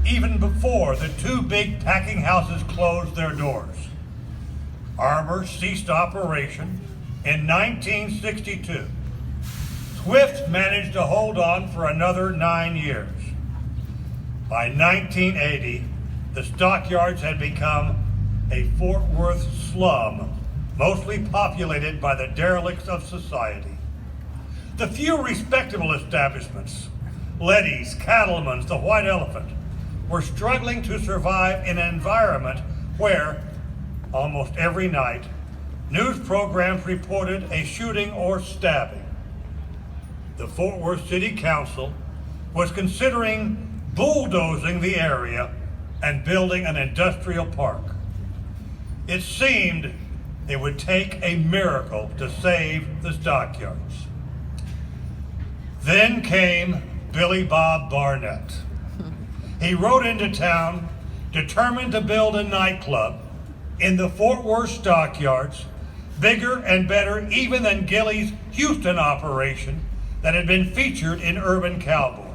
even before the two big packing houses closed their doors. Armour ceased operation in 1962. Swift managed to hold on for another 9 years. By 1980, the stockyards had become a Fort Worth slum, mostly populated by the derelicts of society. The few respectable establishments, Letty's, Cattleman's, the White Elephant, were struggling to survive in an environment where, almost every night, news programs reported a shooting or stabbing. The Fort Worth City Council was considering bulldozing the area and building an industrial park. It seemed it would take a miracle to save the stockyards. Then came Billy Bob Barnett. He rode into town, determined to build a nightclub in the Fort Worth stockyards, bigger and better even than Gilley's Houston operation that had been featured in Urban Cowboy.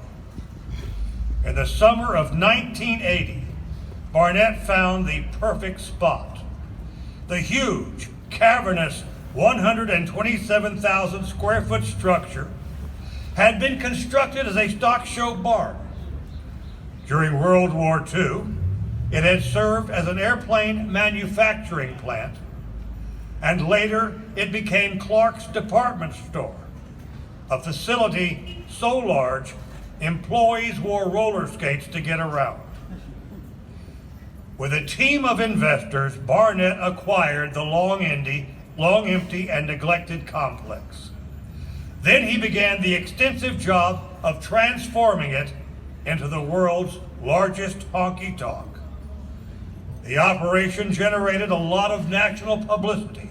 In the summer of 1980, Barnett found the perfect spot. The huge, cavernous 127,000 square foot structure had been constructed as a stock show barn. During World War II, it had served as an airplane manufacturing plant, and later it became Clark's department store, a facility so large employees wore roller skates to get around. With a team of investors, Barnett acquired the long empty and neglected complex. Then he began the extensive job of transforming it into the world's largest honky-tonk. The operation generated a lot of national publicity.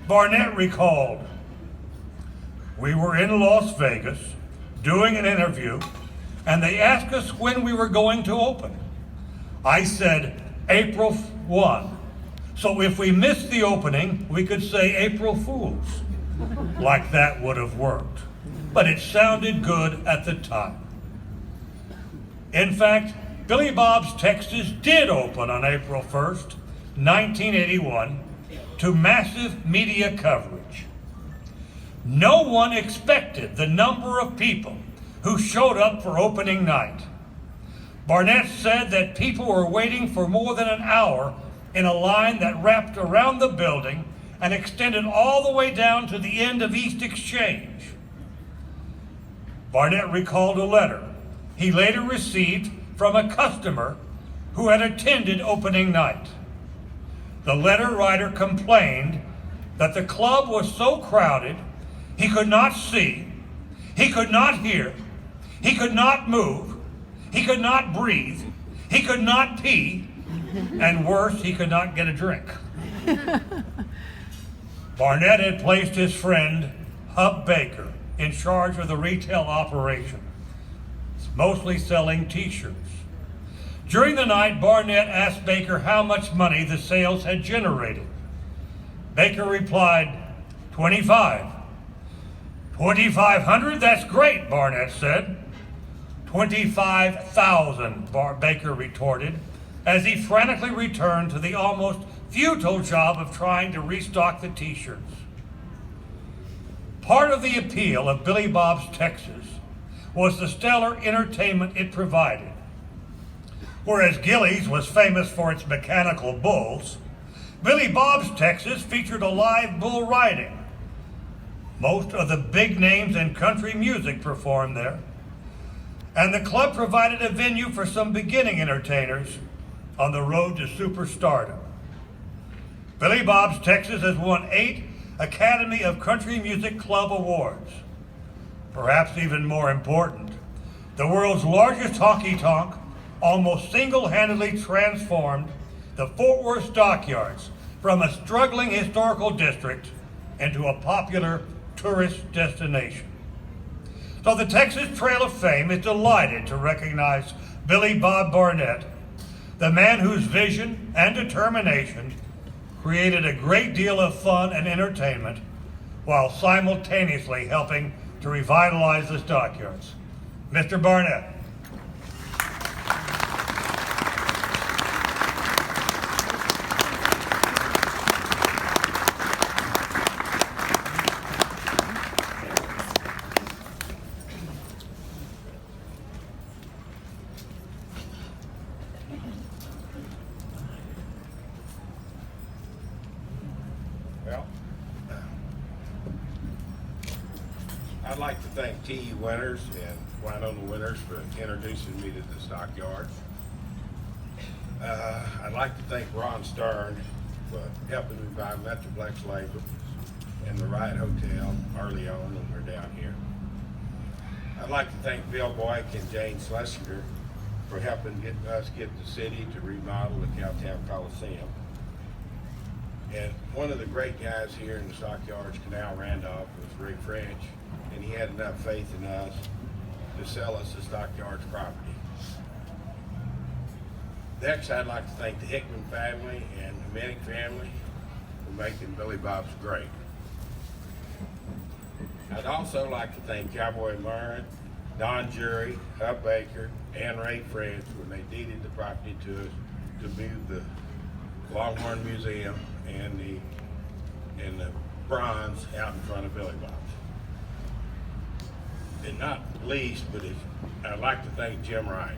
Barnett recalled, "We were in Las Vegas doing an interview, and they asked us when we were going to open. I said April 1. So if we missed the opening, we could say April Fools. Like that would have worked. But it sounded good at the time." In fact, Billy Bob's Texas did open on April 1st, 1981, to massive media coverage. No one expected the number of people who showed up for opening night. Barnett said that people were waiting for more than an hour in a line that wrapped around the building and extended all the way down to the end of East Exchange. Barnett recalled a letter he later received from a customer who had attended opening night. The letter writer complained that the club was so crowded he could not see, he could not hear, he could not move, he could not breathe, he could not pee, and worse, he could not get a drink. Barnett had placed his friend Hub Baker in charge of the retail operation, mostly selling t-shirts. During the night, Barnett asked Baker how much money the sales had generated. Baker replied, 25. 2,500? That's great, Barnett said. 25,000, Baker retorted, as he frantically returned to the almost futile job of trying to restock the t-shirts. Part of the appeal of Billy Bob's Texas was the stellar entertainment it provided. Whereas Gilley's was famous for its mechanical bulls, Billy Bob's Texas featured a live bull riding. Most of the big names in country music performed there, and the club provided a venue for some beginning entertainers on the road to superstardom. Billy Bob's Texas has won 8 Academy of Country Music Club awards. Perhaps even more important, the world's largest honky-tonk almost single-handedly transformed the Fort Worth stockyards from a struggling historical district into a popular tourist destination. So the Texas Trail of Fame is delighted to recognize Billy Bob Barnett, the man whose vision and determination created a great deal of fun and entertainment while simultaneously helping to revitalize the stockyards. Mr. Barnett. I'd like to thank T.E. Winters and Winona Winters for introducing me to the stockyards. I'd like to thank Ron Stern for helping me buy Metroplex labor and the Riot Hotel early on when we're down here. I'd like to thank Bill Boyk and Jane Schlesinger for helping us get the city to remodel the Cowtown Coliseum. And one of the great guys here in the stockyards, Canal Randolph, was Rick French, and he had enough faith in us to sell us the stockyards property. Next, I'd like to thank the Hickman family and the Minnick family for making Billy Bob's great. I'd also like to thank Cowboy Murrin, Don Jury, Hub Baker, and Ray French when they deeded the property to us to move the Longhorn Museum and the bronze out in front of Billy Bob's. And not least, but I'd like to thank Jim Wright.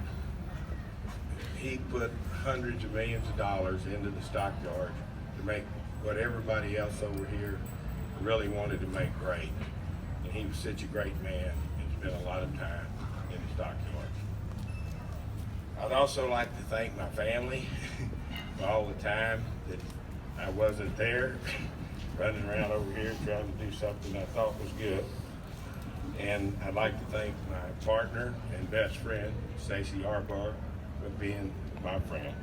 He put hundreds of millions of dollars into the stockyard to make what everybody else over here really wanted to make great. And he was such a great man and spent a lot of time in the stockyards. I'd also like to thank my family for all the time that I wasn't there, running around over here trying to do something I thought was good. And I'd like to thank my partner and best friend, Stacey Harbar, for being my friend.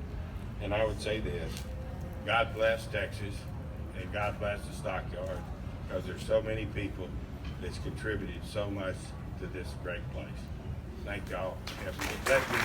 And I would say this: God bless Texas and God bless the stockyard, because there's so many people that's contributed so much to this great place. Thank y'all. Let me